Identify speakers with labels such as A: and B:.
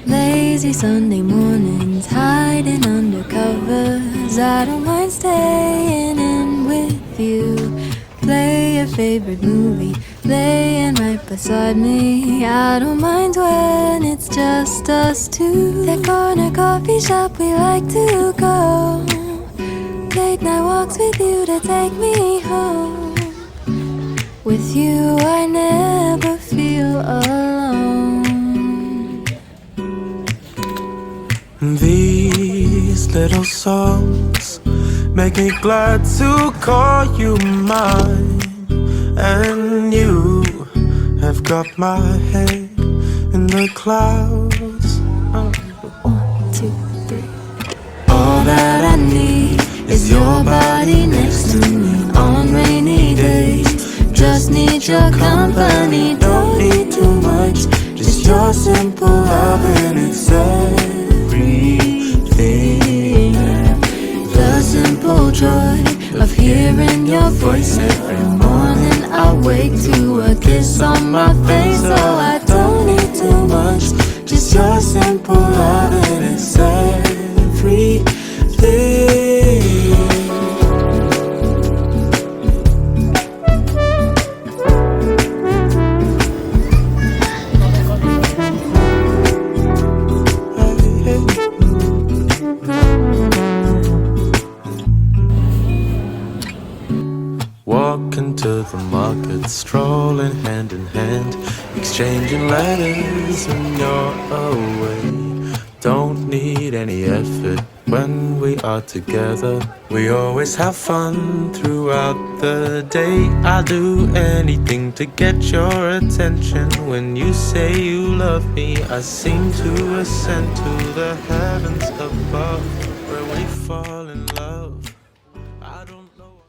A: Lazy Sunday mornings, hiding under covers. I don't mind staying in with you. Play your favorite movie, laying right beside me. I don't mind when it's just us two. That corner coffee shop we like to go. Late night walks with you to take me home. With you I never feel alone.
B: These little songs make me glad to call you mine. And you have got my head in the clouds.
A: 1, 2, 3.
B: All that I need is your body next to me on rainy days. Just need your company, don't need too much. Just your simple love and it's everything. The simple joy of hearing your voice every morning. I wake to a kiss on my face. Oh, I don't need too much. Just your simple love and it's everything. Walking to the market, strolling hand in hand, exchanging letters when you're away. Don't need any effort when we are together. We always have fun throughout the day. I'll do anything to get your attention. When you say you love me, I seem to ascend to the heavens above, where we fall in love. I don't know.